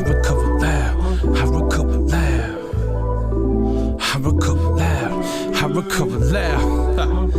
recover loud. I recover loud. I recover loud. I recover loud.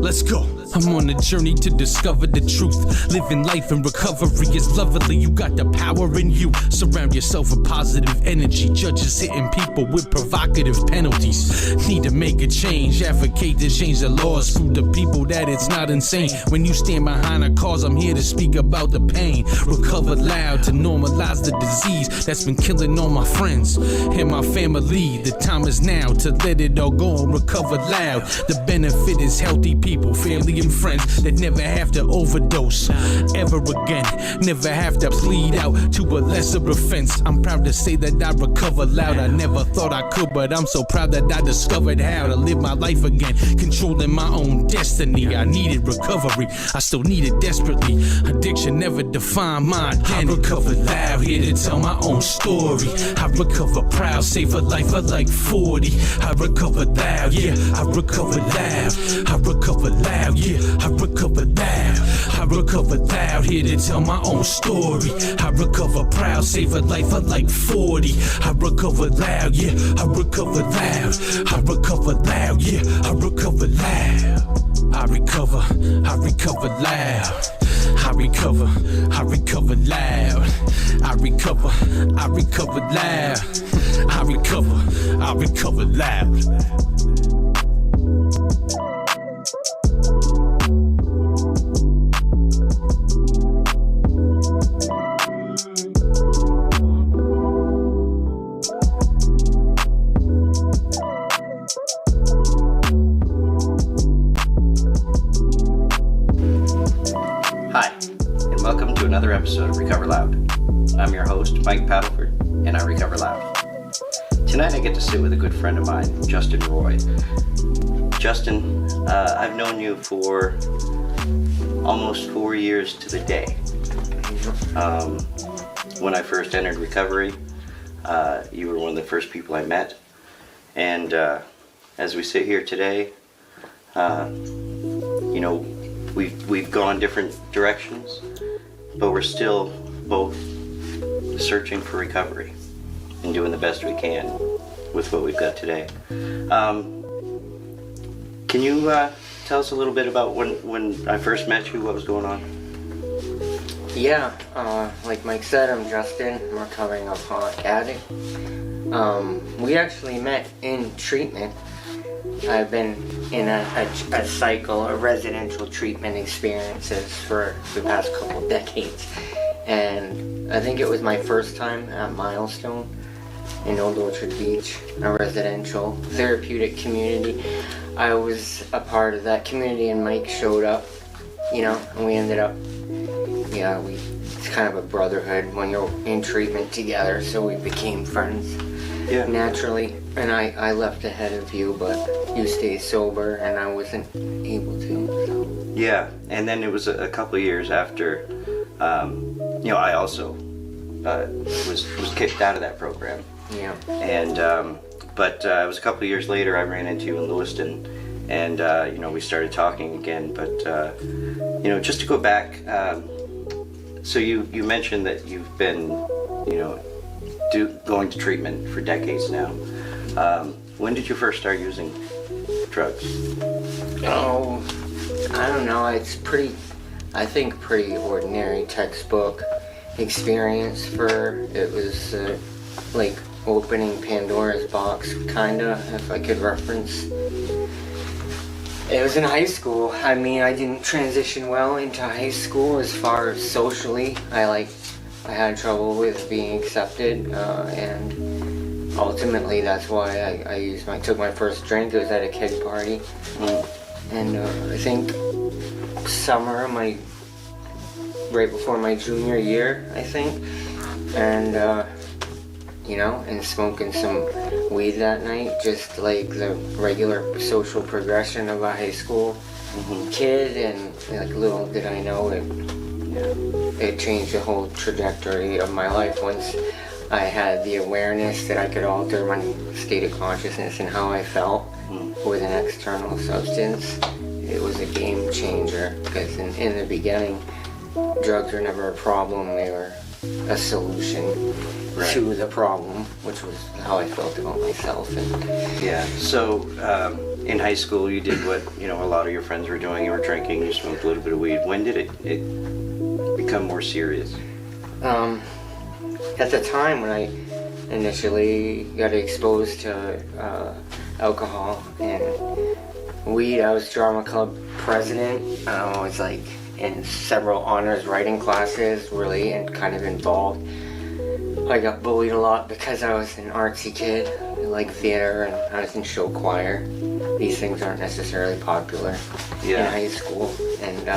Let's go. I'm on a journey to discover the truth. Living life in recovery is lovely. You got the power in you. Surround yourself with positive energy. Judges hitting people with provocative penalties. Need to make a change. Advocate to change the laws. Prove to people that it's not insane. When you stand behind a cause, I'm here to speak about the pain. Recover loud to normalize the disease that's been killing all my friends and my family. The time is now to let it all go and recover loud. The benefit is healthy people, family and friends that never have to overdose ever again, never have to plead out to a lesser offense. I'm proud to say that I recover loud. I never thought I could, but I'm so proud that I discovered how to live my life again, controlling my own destiny. I needed recovery, I still need it desperately. Addiction never defined my identity. I recover loud, here to tell my own story. I recover proud, save a life of like 40. I recover loud, yeah, I recover loud. I recover loud, yeah, I recover loud. I recover loud, here to tell my own story. I recover proud, save a life of like 40. I recover loud, yeah, I recover loud. I recover loud, yeah, I recover loud. I recover loud. I recover loud. I recover loud. I recover loud. Hi, and welcome to another episode of Recover Loud. I'm your host, Mike Paddleford, and I recover loud. Tonight I get to sit with a good friend of mine, Justin Roy. Justin, I've known you for almost 4 years to the day. When I first entered recovery, you were one of the first people I met. And as we sit here today, we've gone different directions, but we're still both searching for recovery and doing the best we can with what we've got today. Can you tell us a little bit about when I first met you, what was going on? Yeah, like Mike said, I'm Justin. I'm a recovering alcoholic addict. We actually met in treatment. I've been in a cycle of residential treatment experiences for the past couple decades, and I think it was my first time at Milestone in Old Orchard Beach, a residential therapeutic community. I was a part of that community, and Mike showed up, and we ended up, it's kind of a brotherhood when you're in treatment together, so we became friends. Yeah. Naturally, and I left ahead of you, but you stayed sober and I wasn't able to. So. Yeah, and then it was a couple of years after, I also was kicked out of that program. Yeah. And but it was a couple of years later I ran into you in Lewiston, and we started talking again. But just to go back, so you mentioned that you've been, going to treatment for decades now. When did you first start using drugs? Oh, I don't know. It's pretty ordinary textbook experience it was like opening Pandora's box, kinda, if I could reference. It was in high school. I mean, I didn't transition well into high school as far as socially. I had trouble with being accepted, and ultimately that's why I took my first drink. It was at a keg party, and I think summer, right before my junior year, I think, and and smoking some weed that night, just like the regular social progression of a high school kid, and little did I know it changed the whole trajectory of my life once I had the awareness that I could alter my state of consciousness and how I felt with an external substance. It was a game changer, because in the beginning, drugs were never a problem, they were a solution. Right. to the problem, which was how I felt about myself. And Yeah. So in high school, you did what a lot of your friends were doing. You were drinking. You smoked a little bit of weed. When did it become more serious? At the time when I initially got exposed to alcohol and weed, I was drama club president. I was like in several honors writing classes, really, and kind of involved. I got bullied a lot because I was an artsy kid. I liked theater and I was in show choir. These things aren't necessarily popular in high school. And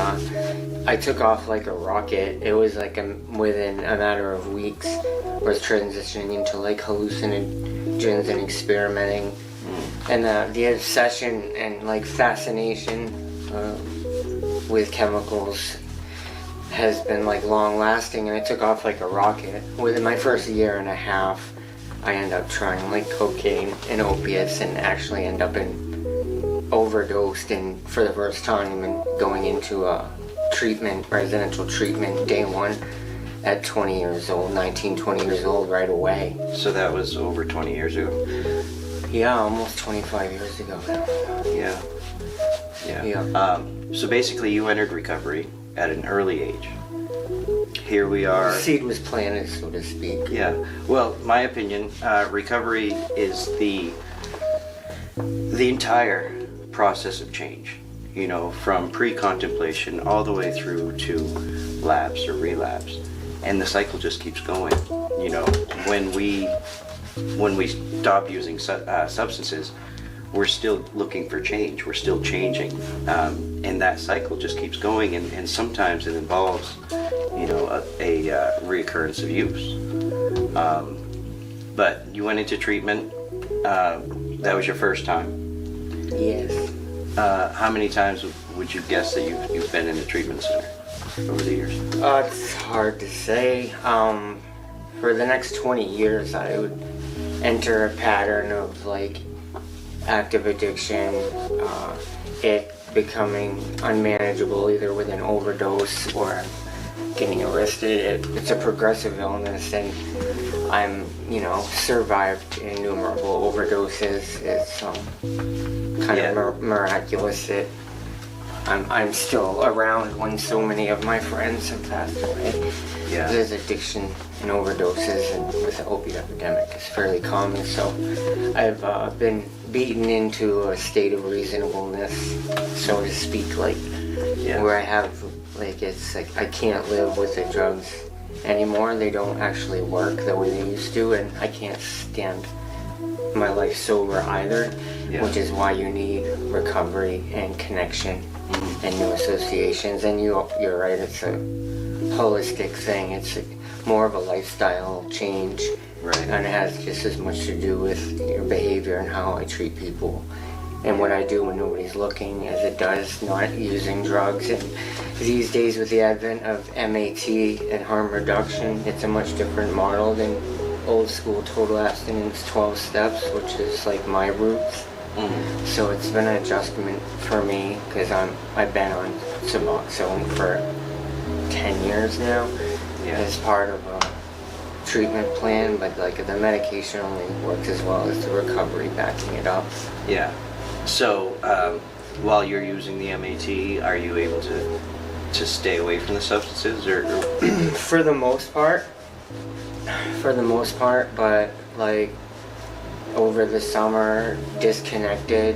I took off like a rocket. It was like within a matter of weeks, I was transitioning into like hallucinogens and experimenting. And the obsession and like fascination with chemicals has been like long lasting, and I took off like a rocket. Within my first year and a half, I ended up trying like cocaine and opiates and actually end up overdosed and for the first time and going into a residential treatment day one at 20 years old, 19, 20 years old right away. So that was over 20 years ago. Yeah, almost 25 years ago now. Yeah. So basically you entered recovery at an early age. Here we are. The seed was planted, so to speak. Yeah. Well, my opinion, recovery is the entire process of change. From pre-contemplation all the way through to lapse or relapse, and the cycle just keeps going. When we stop using substances, we're still looking for change. We're still changing, and that cycle just keeps going. And sometimes it involves, a reoccurrence of use. But you went into treatment. That was your first time. Yes. How many times would you guess that you've been in the treatment center over the years? It's hard to say. For the next 20 years, I would enter a pattern of like active addiction, it becoming unmanageable either with an overdose or getting arrested. It's a progressive illness, and I'm, survived innumerable overdoses. It's kind of miraculous that I'm still around when so many of my friends have passed away. Yeah. There's addiction and overdoses, and with the opiate epidemic, it's fairly common. So I've been beaten into a state of reasonableness, so to speak, where I have, it's like I can't live with the drugs anymore. They don't actually work the way they used to, and I can't stand my life sober either, which is why you need recovery and connection and new associations. And you're right, it's a holistic thing. It's more of a lifestyle change, and it has just as much to do with your behavior and how I treat people and what I do when nobody's looking as it does not using drugs. And these days, with the advent of MAT and harm reduction, it's a much different model than old school total abstinence 12 steps, which is like my roots. So it's been an adjustment for me because I've been on Suboxone for 10 years now as part of a treatment plan, but the medication only works as well as the recovery backing it up. Yeah. So while you're using the MAT, are you able to stay away from the substances, or? For the most part, but over the summer, disconnected,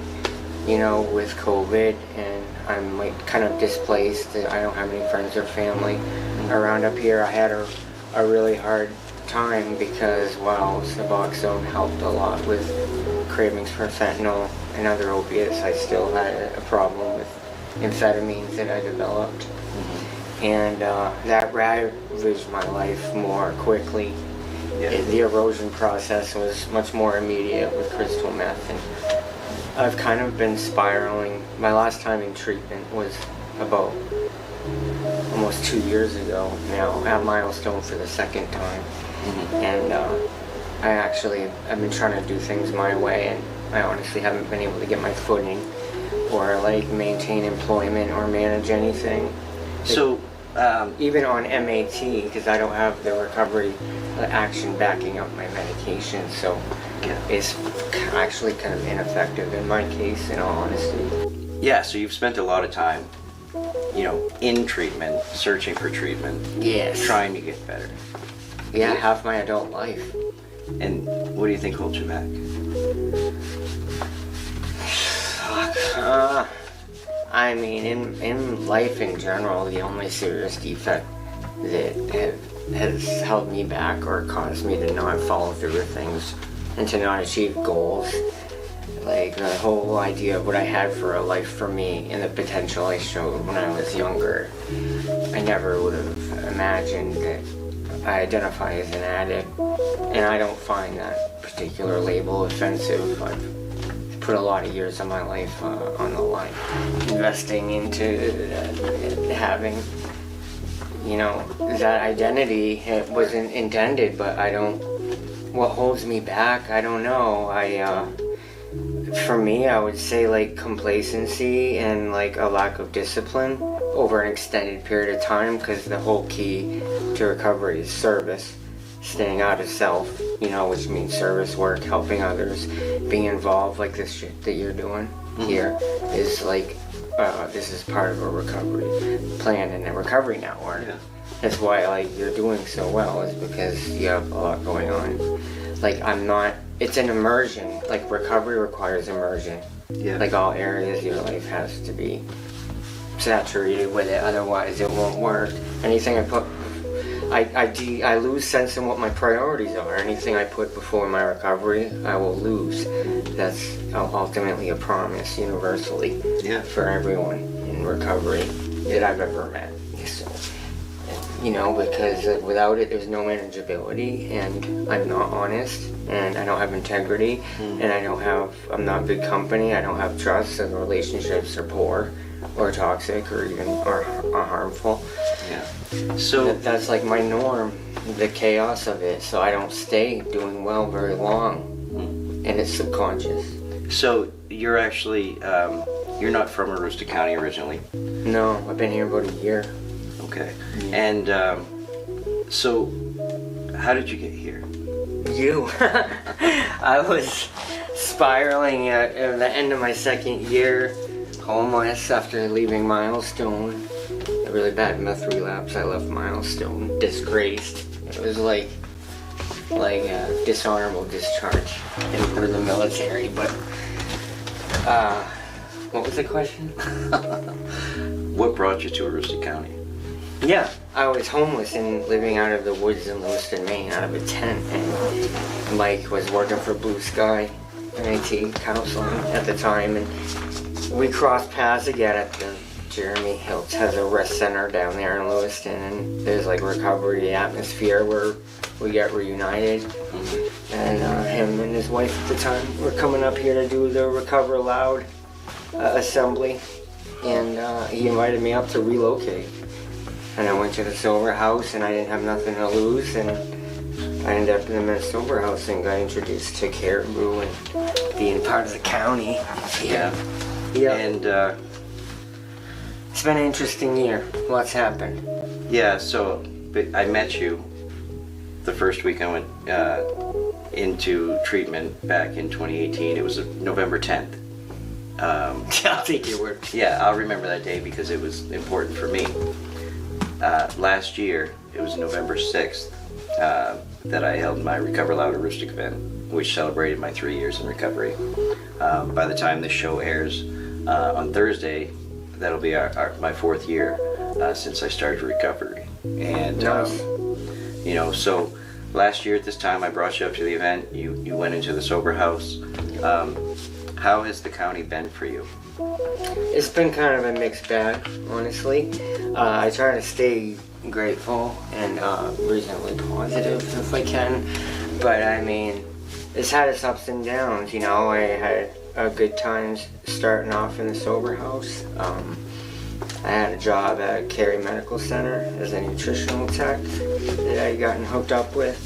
with COVID, and I'm kind of displaced. I don't have any friends or family around up here. I had a really hard time because while Suboxone helped a lot with cravings for fentanyl and other opiates, I still had a problem with amphetamines that I developed. And that ravaged my life more quickly. The erosion process was much more immediate with crystal meth, and I've kind of been spiraling. My last time in treatment was about almost 2 years ago now, at Milestone for the second time. And I've been trying to do things my way, and I honestly haven't been able to get my footing or maintain employment or manage anything. So Even on MAT, because I don't have the recovery action backing up my medication, so Yeah. it's actually kind of ineffective in my case, in all honesty. Yeah, so you've spent a lot of time, in treatment, searching for treatment, Yes. trying to get better. Yeah, half my adult life. And what do you think holds you back? I mean, in life in general, the only serious defect that has held me back or caused me to not follow through with things and to not achieve goals, like the whole idea of what I had for a life for me and the potential I showed when I was younger, I never would have imagined that I identify as an addict, and I don't find that particular label offensive. I've put a lot of years of my life on the line, investing into having, that identity. It wasn't intended, but what holds me back, I don't know. For me, I would say like complacency and like a lack of discipline over an extended period of time, because the whole key to recovery is service, staying out of self, which means service work, helping others, being involved like this shit that you're doing here is like, this is part of a recovery plan and a recovery network. Yeah. That's why like you're doing so well, is because you have a lot going on. Like it's an immersion. Like recovery requires immersion. Yeah. Like all areas of your life has to be saturated with it, otherwise it won't work. Anything I put, I lose sense in what my priorities are. Anything I put before my recovery, I will lose. That's ultimately a promise universally for everyone in recovery that I've ever met. So, because without it, there's no manageability, and I'm not honest, and I don't have integrity, and I'm not big company, I don't have trust, and the relationships are poor, or toxic, or even are harmful. Yeah. So That's like my norm, the chaos of it, so I don't stay doing well very long, and it's subconscious. So you're actually, you're not from Aroostook County originally. No, I've been here about a year. Okay. And so how did you get here? You. I was spiraling at the end of my second year, homeless after leaving Milestone. A really bad meth relapse. I left Milestone, disgraced. It was like a dishonorable discharge for the military. But what was the question? What brought you to Aroostook County? Yeah, I was homeless and living out of the woods in Lewiston, Maine, out of a tent, and Mike was working for Blue Sky NIT counseling at the time, and we crossed paths again at the Jeremy Hiltz has a rest center down there in Lewiston, and there's like recovery atmosphere where we get reunited, and him and his wife at the time were coming up here to do the Recover Loud assembly, and he invited me up to relocate. And I went to the sober house, and I didn't have nothing to lose, and I ended up in the men's sober house and got introduced to Caribou and being part of the county. Yeah. Yeah. And It's been an interesting year. Lots happened. yeah, so but I met you the first week I went into treatment back in 2018. It was November 10th. I'll take your word. Yeah, I'll remember that day because it was important for me. Last year, it was November 6th, that I held my Recover Loud Aroostook event, which celebrated my 3 years in recovery. By the time this show airs on Thursday, that'll be my 4th year since I started recovery. And, Nice. so last year at this time, I brought you up to the event. You went into the sober house. How has the county been for you? It's been kind of a mixed bag, honestly. I try to stay grateful and reasonably positive if I can, but I mean, it's had its ups and downs. I had good times starting off in the sober house. I had a job at Cary Medical Center as a nutritional tech that I gotten hooked up with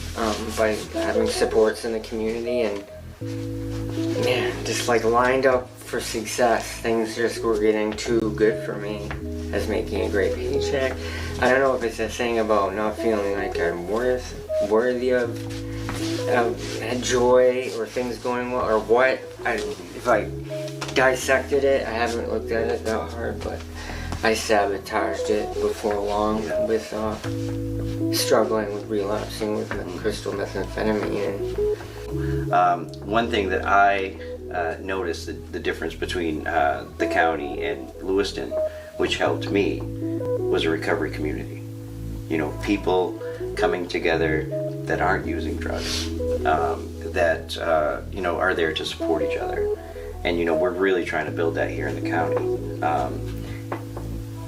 by having supports in the community, and man, just like lined up for success. Things just were getting too good for me as making a great paycheck. I don't know if it's a thing about not feeling like I'm worthy of joy or things going well or what. If I dissected it, I haven't looked at it that hard, but I sabotaged it before long with struggling with relapsing with crystal methamphetamine. One thing that I noticed, the difference between the county and Lewiston, which helped me, was a recovery community. You know, people coming together that aren't using drugs, that you know, are there to support each other. And you know, we're really trying to build that here in the county.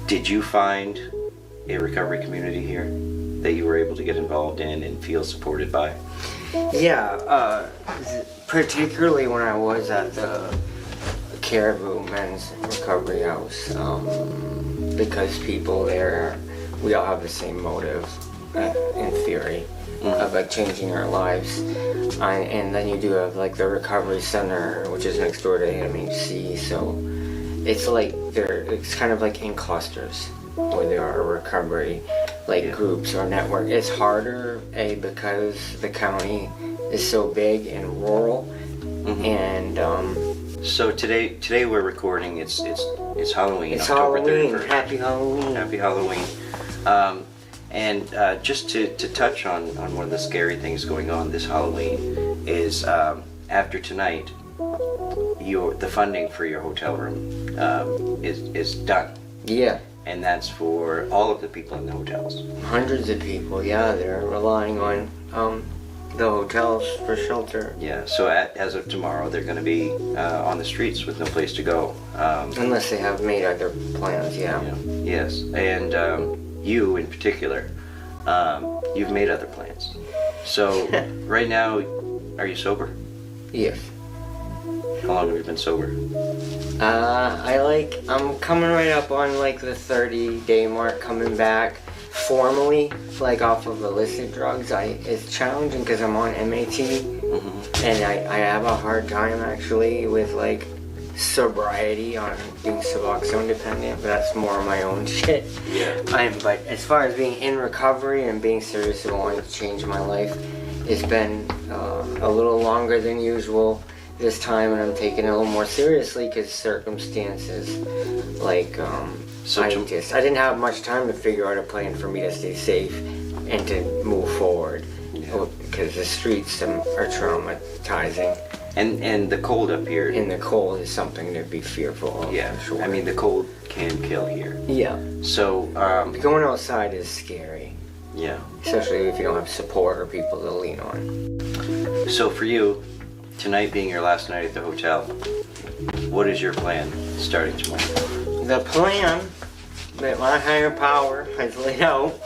Did you find a recovery community here that you were able to get involved in and feel supported by? Yeah, particularly when I was at the Caribou Men's Recovery House, because people there, we all have the same motive, in theory, of like changing our lives. And then you do have like the Recovery Center, which is next door to AMHC, so it's like it's kind of like in clusters where there are recovery groups or network. It's harder, because the county is so big and rural, and so today we're recording. It's Halloween. It's October Halloween. 31st. Happy Halloween. Happy Halloween. And just to touch on one of the scary things going on this Halloween is after tonight, the funding for your hotel room is done. Yeah. And that's for all of the people in the hotels. Hundreds of people, yeah, they're relying on the hotels for shelter. Yeah, so as of tomorrow, they're going to be on the streets with no place to go. Unless they have made other plans, yeah. Yes, and you in particular, you've made other plans. So right now, are you sober? Yes. How long have you been sober? I'm coming right up on like the 30-day mark, coming back formally, like off of illicit drugs. It's challenging because I'm on MAT, and I have a hard time actually with like sobriety on being Suboxone dependent, but that's more my own shit. Yeah. But as far as being in recovery and being serious and wanting to change my life, it's been a little longer than usual this time, and I'm taking it a little more seriously because circumstances, like, I didn't have much time to figure out a plan for me to stay safe and to move forward, because the streets are traumatizing. And the cold up here. And the cold is something to be fearful of. Yeah, sure. I mean, the cold can kill here. Yeah. So, going outside is scary. Yeah. Especially if you don't have support or people to lean on. So for you, tonight being your last night at the hotel, what is your plan starting tomorrow? The plan that my higher power has laid out,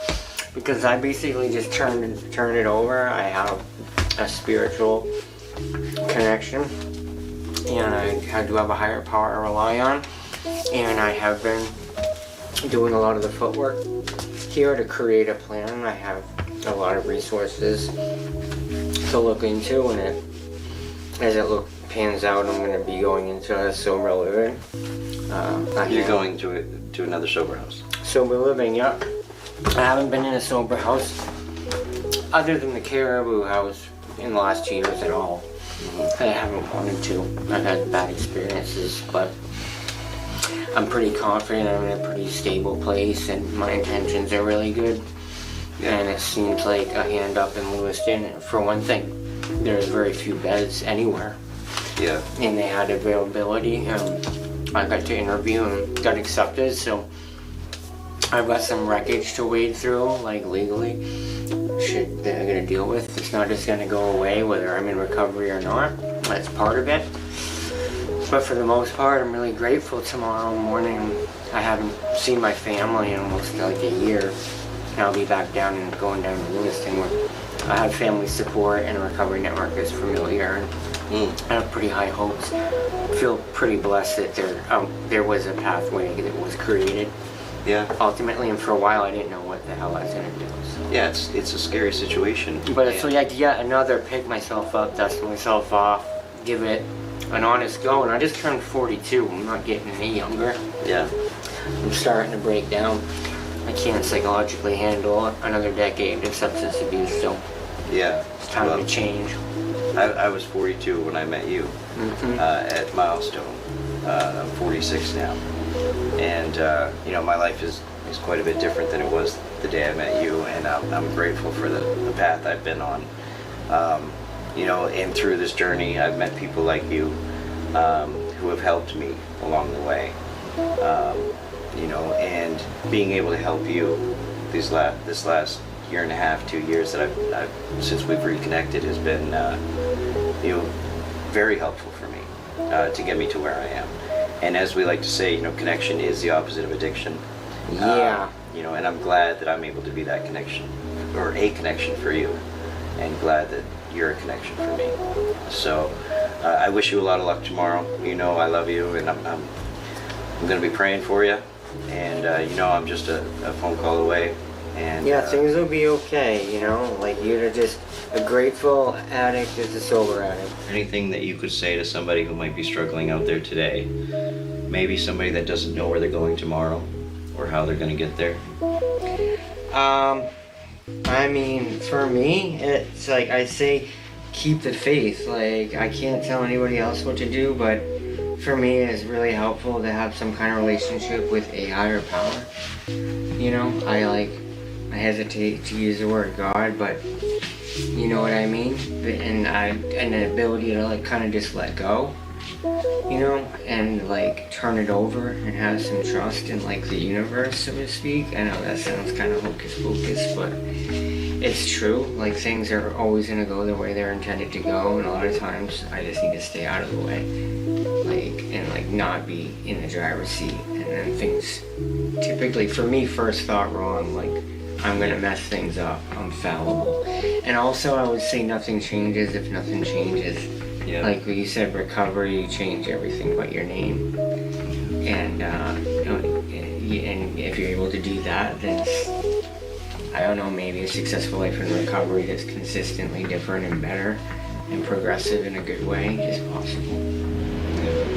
because I basically just turn it over. I have a spiritual connection, and I do have a higher power I rely on, and I have been doing a lot of the footwork here to create a plan. I have a lot of resources to look into, and as it pans out, I'm going to be going into a sober living. You're going to another sober house? Sober living, yeah. I haven't been in a sober house other than the Caribou house in the last 2 years at all. I haven't wanted to. I've had bad experiences, but I'm pretty confident I'm in a pretty stable place, and my intentions are really good. Yeah. And it seems like a hand up in Lewiston. For one thing, there's very few beds anywhere. Yeah. And they had availability, and I got to interview and got accepted, so I've got some wreckage to wade through, like legally, shit that I'm gonna deal with. It's not just gonna go away whether I'm in recovery or not. That's part of it. But for the most part, I'm really grateful. Tomorrow morning, I haven't seen my family in almost like a year. And I'll be back down and going down to Lewiston where I have family support and a recovery network that's familiar. And I have pretty high hopes. I feel pretty blessed that there was a pathway that was created. Yeah. Ultimately, and for a while, I didn't know what the hell I was gonna do. So. Yeah, it's a scary situation. But it's like yet another pick myself up, dust myself off, give it an honest go. And I just turned 42. I'm not getting any younger. Yeah. I'm starting to break down. I can't psychologically handle another decade of substance abuse, so Yeah. it's time to change. I was 42 when I met you at Milestone. I'm 46 now. And, you know, my life is quite a bit different than it was the day I met you. And I'm grateful for the path I've been on. You know, and through this journey, I've met people like you who have helped me along the way. You know, and being able to help you this last year and a half, 2 years that I've since we've reconnected has been, you know, very helpful for me to get me to where I am. And as we like to say, you know, connection is the opposite of addiction. Yeah. You know, and I'm glad that I'm able to be that connection, or a connection for you, and glad that you're a connection for me. So I wish you a lot of luck tomorrow. You know I love you, and I'm going to be praying for you. And you know, I'm just a phone call away. And Yeah, things will be okay, you know? Like, you're just a grateful addict is a sober addict. anything that you could say to somebody who might be struggling out there today, maybe somebody that doesn't know where they're going tomorrow or how they're going to get there. I mean, for me, it's like I say, keep the faith. Like, I can't tell anybody else what to do, but for me, it's really helpful to have some kind of relationship with a higher power. You know, I hesitate to use the word God, but you know what I mean? And an ability to like kind of just let go, you know, and like turn it over and have some trust in like the universe, so to speak. I know that sounds kind of hocus pocus, but it's true. Like, things are always gonna go the way they're intended to go, and a lot of times I just need to stay out of the way, like, and like not be in the driver's seat. And then things typically, for me, first thought wrong, like, I'm gonna mess things up. I'm fallible. And also, I would say nothing changes if nothing changes. Yeah. Like what you said, recovery, you change everything but your name. And you know, and if you're able to do that, then I don't know, maybe a successful life in recovery that's consistently different and better and progressive in a good way is possible.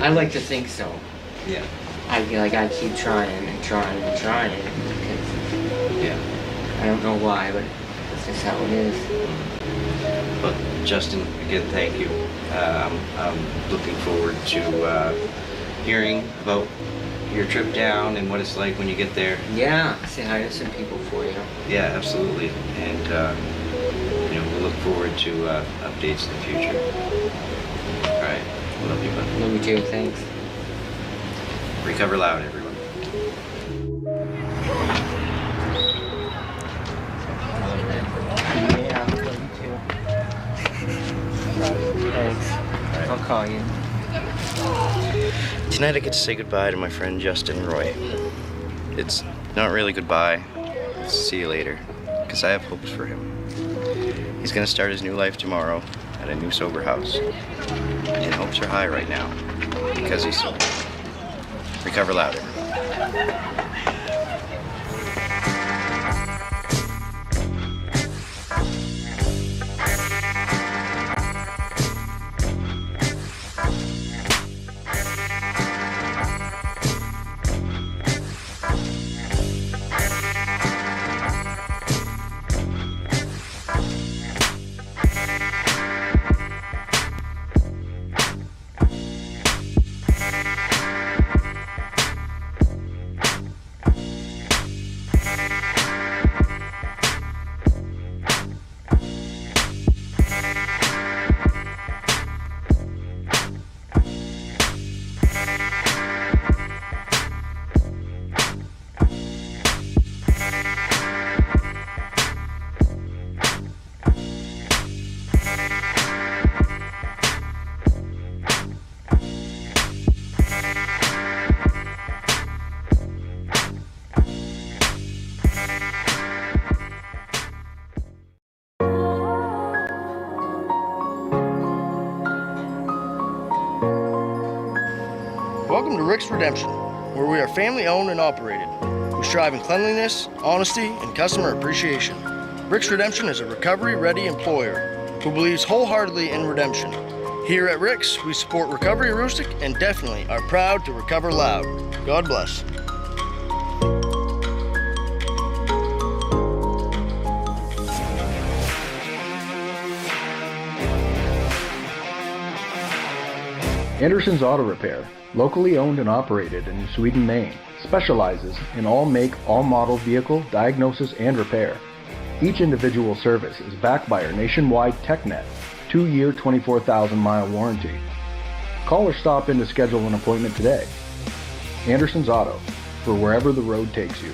I like to think so. Yeah. I keep trying and trying and trying because Yeah. I don't know why, but that's just how it is. Well, Justin, again, thank you. I'm looking forward to hearing about your trip down and what it's like when you get there. Yeah, say hi to some people for you. Yeah, absolutely. And, you know, we'll look forward to updates in the future. All right. Love you, bud. Love you too, thanks. Recover loud, everyone. Yeah, love you too. Thanks. I'll call you. Tonight I get to say goodbye to my friend Justin Roy. It's not really goodbye. It's see you later, because I have hopes for him. He's gonna start his new life tomorrow at a new sober house. And hopes are high right now, because he's sober. Recover loud, everyone. Welcome to Rick's Redemption, where we are family owned and operated. We strive in cleanliness, honesty, and customer appreciation. Rick's Redemption is a recovery-ready employer who believes wholeheartedly in redemption. Here at Rick's, we support Recovery Rustic and definitely are proud to recover loud. God bless. Anderson's Auto Repair, locally owned and operated in Sweden, Maine, specializes in all make, all model vehicle diagnosis and repair. Each individual service is backed by our nationwide TechNet 2-year 24,000-mile warranty. Call or stop in to schedule an appointment today. Anderson's Auto, for wherever the road takes you.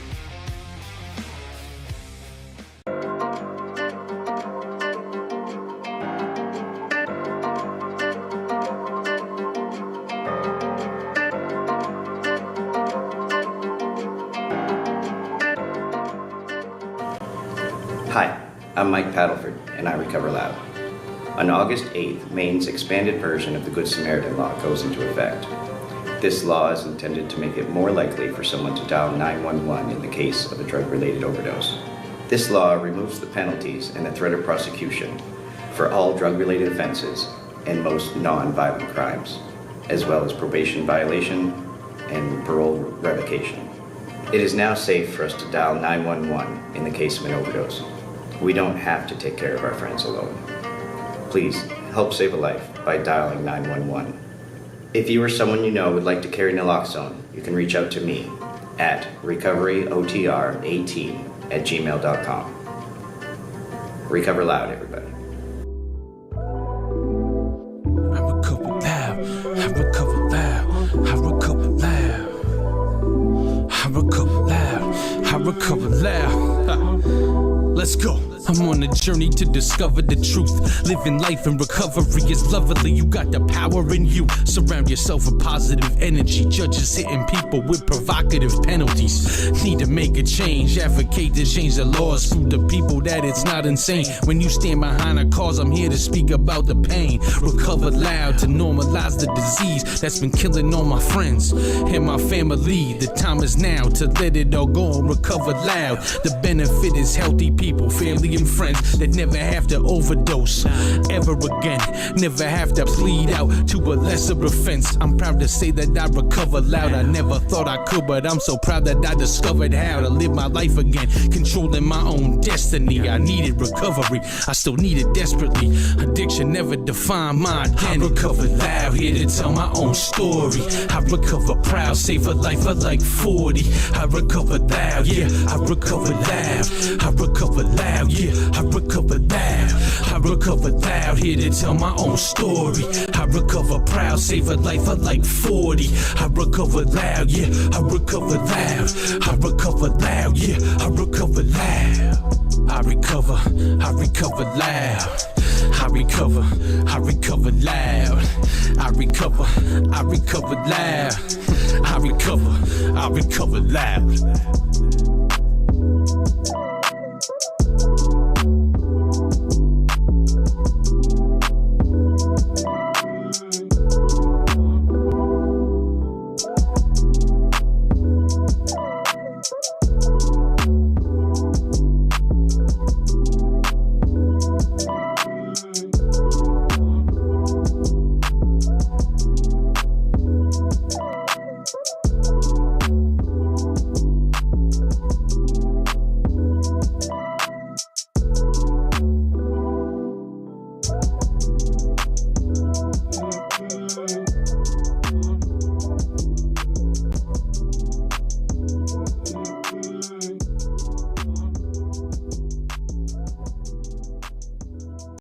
Hi, I'm Mike Paddleford, and I recover loud. On August 8th, Maine's expanded version of the Good Samaritan Law goes into effect. This law is intended to make it more likely for someone to dial 911 in the case of a drug-related overdose. This law removes the penalties and the threat of prosecution for all drug-related offenses and most non-violent crimes, as well as probation violation and parole revocation. It is now safe for us to dial 911 in the case of an overdose. We don't have to take care of our friends alone. Please help save a life by dialing 911. If you or someone you know would like to carry naloxone, you can reach out to me at recoveryotr18@gmail.com. Recover loud, everybody. I recover loud. I recover loud. I recover loud. I recover loud. I recover loud. Ha. Let's go. I'm on a journey to discover the truth. Living life in recovery is lovely. You got the power in you. Surround yourself with positive energy. Judges hitting people with provocative penalties. Need to make a change. Advocate to change the laws. Prove to people that it's not insane. When you stand behind a cause, I'm here to speak about the pain. Recover loud to normalize the disease that's been killing all my friends and my family. The time is now to let it all go and recover loud. The benefit is healthy people, family and friends that never have to overdose ever again, never have to plead out to a lesser offense. I'm proud to say that I recover loud. I never thought I could, but I'm so proud that I discovered how to live my life again, controlling my own destiny. I needed recovery, I still need it desperately. Addiction never defined my identity. I recover loud, here to tell my own story. I recover proud, save a life of like 40. I recover loud, yeah, I recover loud. I recover loud, yeah, I recover loud. I recover loud, here to tell my own story. I recover proud, save a life of like 40. I recover loud, yeah, I recover loud. I recover loud, yeah, I recover loud. I recover loud. I recover loud. I recover loud. I recover loud.